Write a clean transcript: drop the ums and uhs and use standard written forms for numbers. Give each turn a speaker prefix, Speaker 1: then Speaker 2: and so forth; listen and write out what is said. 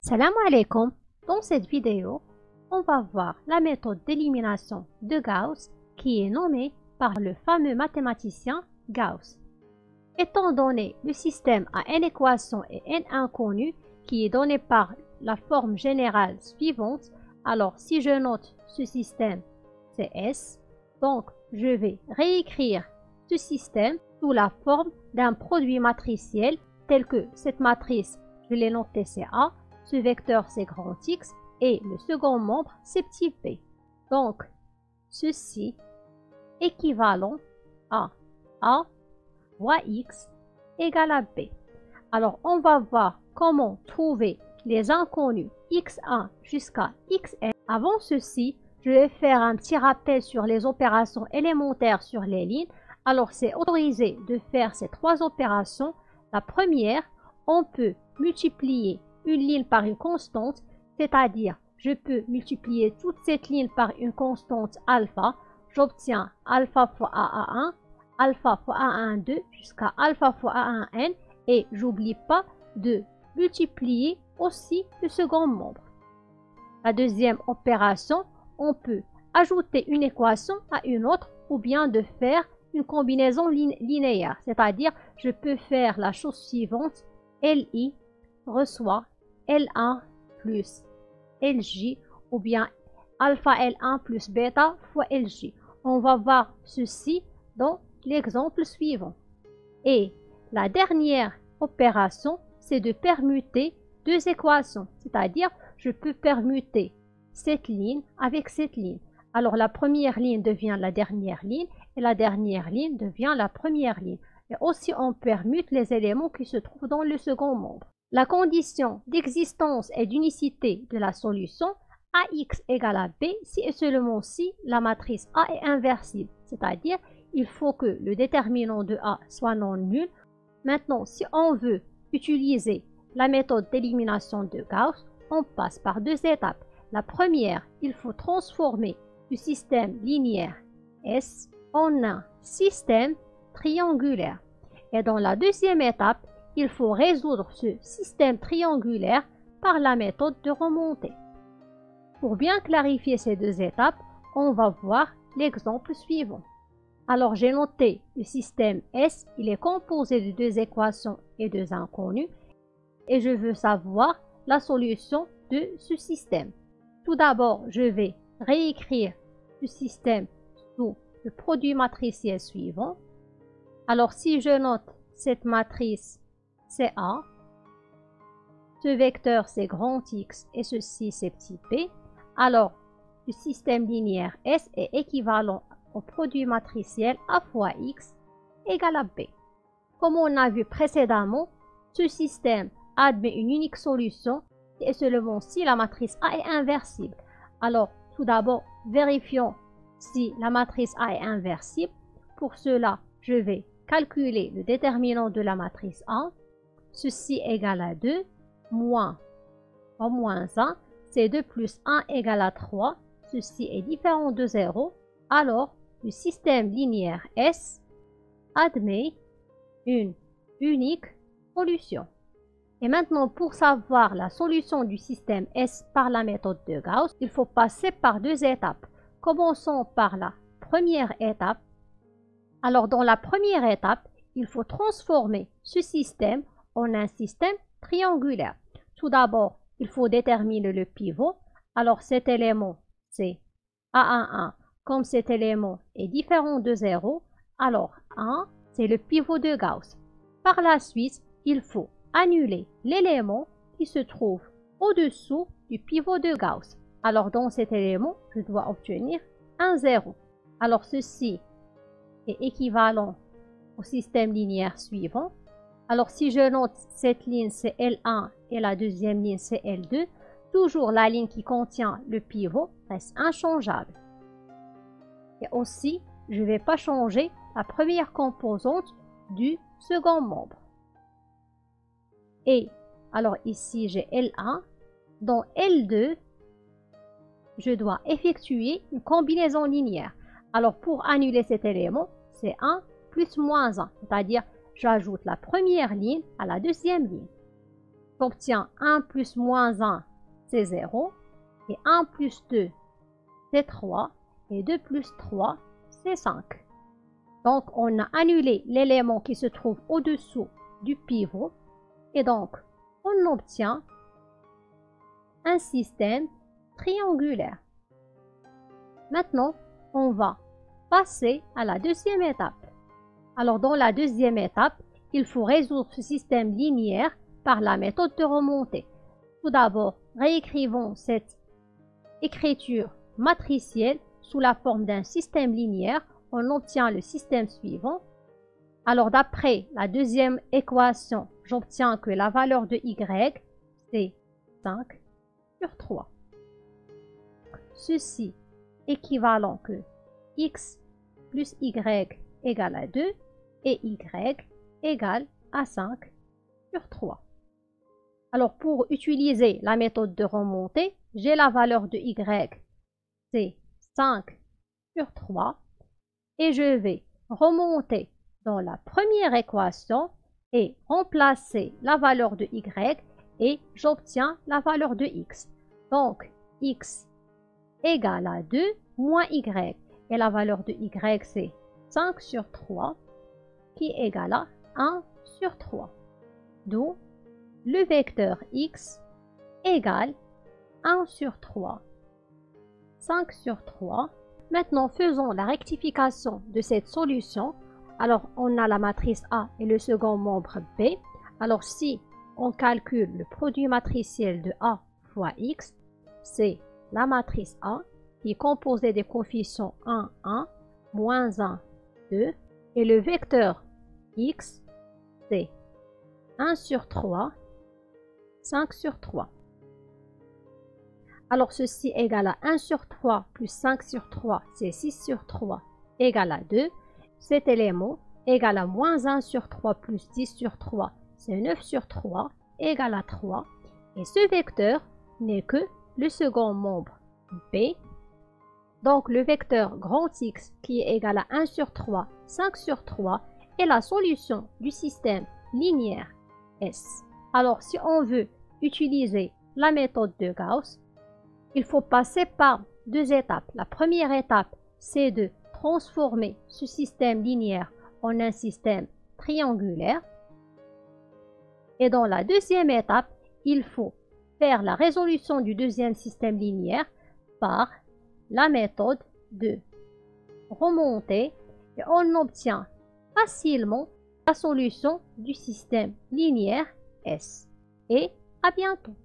Speaker 1: Salam alaikum. Dans cette vidéo, on va voir la méthode d'élimination de Gauss qui est nommée par le fameux mathématicien Gauss. Étant donné le système à n équations et n inconnues qui est donné par la forme générale suivante, alors si je note ce système, c'est S, donc je vais réécrire ce système sous la forme d'un produit matriciel tel que cette matrice, je l'ai notée c'est A, ce vecteur c'est grand X et le second membre c'est petit p. Donc, ceci équivalent à A fois X égale à B. Alors, on va voir comment trouver les inconnus x1 jusqu'à xn. Avant ceci, je vais faire un petit rappel sur les opérations élémentaires sur les lignes. Alors, c'est autorisé de faire ces trois opérations. La première, on peut multiplier une ligne par une constante, c'est-à-dire je peux multiplier toute cette ligne par une constante alpha. J'obtiens alpha fois A1, alpha fois A12 jusqu'à alpha fois A1n et j'oublie pas de multiplier aussi le second membre. La deuxième opération, on peut ajouter une équation à une autre ou bien de faire une combinaison linéaire, c'est-à-dire je peux faire la chose suivante, LI reçoit L1 plus LJ ou bien alpha L1 plus bêta fois LJ. On va voir ceci dans l'exemple suivant. Et la dernière opération, c'est de permuter deux équations, c'est-à-dire je peux permuter cette ligne avec cette ligne. Alors la première ligne devient la dernière ligne et la dernière ligne devient la première ligne. Et aussi on permute les éléments qui se trouvent dans le second membre. La condition d'existence et d'unicité de la solution AX égale à B si et seulement si la matrice A est inversible, c'est-à-dire il faut que le déterminant de A soit non nul. Maintenant, si on veut utiliser la méthode d'élimination de Gauss, on passe par deux étapes. La première, il faut transformer le système linéaire S en un système triangulaire. Et dans la deuxième étape, il faut résoudre ce système triangulaire par la méthode de remontée. Pour bien clarifier ces deux étapes, on va voir l'exemple suivant. Alors j'ai noté le système S, il est composé de deux équations et deux inconnues et je veux savoir la solution de ce système. Tout d'abord, je vais réécrire ce système sous le produit matriciel suivant. Alors si je note cette matrice, c'est A, ce vecteur c'est grand X et ceci c'est petit p, alors le système linéaire S est équivalent au produit matriciel A fois X égale à B. Comme on a vu précédemment, ce système admet une unique solution et seulement si la matrice A est inversible. Alors tout d'abord, vérifions si la matrice A est inversible. Pour cela, je vais calculer le déterminant de la matrice A. Ceci égale à 2, moins 1, c'est 2 plus 1 égale à 3. Ceci est différent de 0. Alors, le système linéaire S admet une unique solution. Et maintenant, pour savoir la solution du système S par la méthode de Gauss, il faut passer par deux étapes. Commençons par la première étape. Alors, dans la première étape, il faut transformer ce système en un système triangulaire. Tout d'abord, il faut déterminer le pivot. Alors, cet élément, c'est A11. Comme cet élément est différent de 0, alors 1, c'est le pivot de Gauss. Par la suite, il faut annuler l'élément qui se trouve au-dessous du pivot de Gauss. Alors, dans cet élément, je dois obtenir un 0. Alors, ceci est équivalent au système linéaire suivant. Alors, si je note cette ligne, c'est L1 et la deuxième ligne, c'est L2, toujours la ligne qui contient le pivot reste inchangeable. Et aussi, je ne vais pas changer la première composante du second membre. Et alors ici, j'ai L1. Dans L2, je dois effectuer une combinaison linéaire. Alors, pour annuler cet élément, c'est 1 plus moins 1. C'est-à-dire, j'ajoute la première ligne à la deuxième ligne. j'obtiens 1 plus moins 1, c'est 0. Et 1 plus 2, c'est 3. Et 2 plus 3, c'est 5. Donc, on a annulé l'élément qui se trouve au-dessous du pivot. Et donc, on obtient un système triangulaire. Maintenant, on va passer à la deuxième étape. Alors, dans la deuxième étape, il faut résoudre ce système linéaire par la méthode de remontée. Tout d'abord, réécrivons cette écriture matricielle sous la forme d'un système linéaire. On obtient le système suivant. Alors, d'après la deuxième équation, j'obtiens que la valeur de y, c'est 5 sur 3. Ceci équivalent que x plus y égale à 2 et y égale à 5 sur 3. Alors, pour utiliser la méthode de remontée, j'ai la valeur de y, c'est 5 sur 3. Et je vais remonter dans la première équation et remplacer la valeur de y et j'obtiens la valeur de x. Donc, x égale à 2 moins y. Et la valeur de y, c'est 5 sur 3 qui égale à 1 sur 3. D'où le vecteur x égale 1 sur 3, 5 sur 3. Maintenant, faisons la rectification de cette solution. Alors, on a la matrice A et le second membre B. Alors, si on calcule le produit matriciel de A fois X, c'est la matrice A qui est composée des coefficients 1, 1, moins 1, 2. Et le vecteur X, c'est 1 sur 3, 5 sur 3. Alors, ceci égale à 1 sur 3 plus 5 sur 3, c'est 6 sur 3 égale à 2. Cet élément égale à moins 1 sur 3 plus 10 sur 3, c'est 9 sur 3 égale à 3. Et ce vecteur n'est que le second membre B. Donc, le vecteur grand X qui est égal à 1 sur 3, 5 sur 3 est la solution du système linéaire S. Alors, si on veut utiliser la méthode de Gauss, il faut passer par deux étapes. La première étape, c'est de transformer ce système linéaire en un système triangulaire. Et dans la deuxième étape, il faut faire la résolution du deuxième système linéaire par la méthode de remontée et on obtient facilement la solution du système linéaire S. Et à bientôt!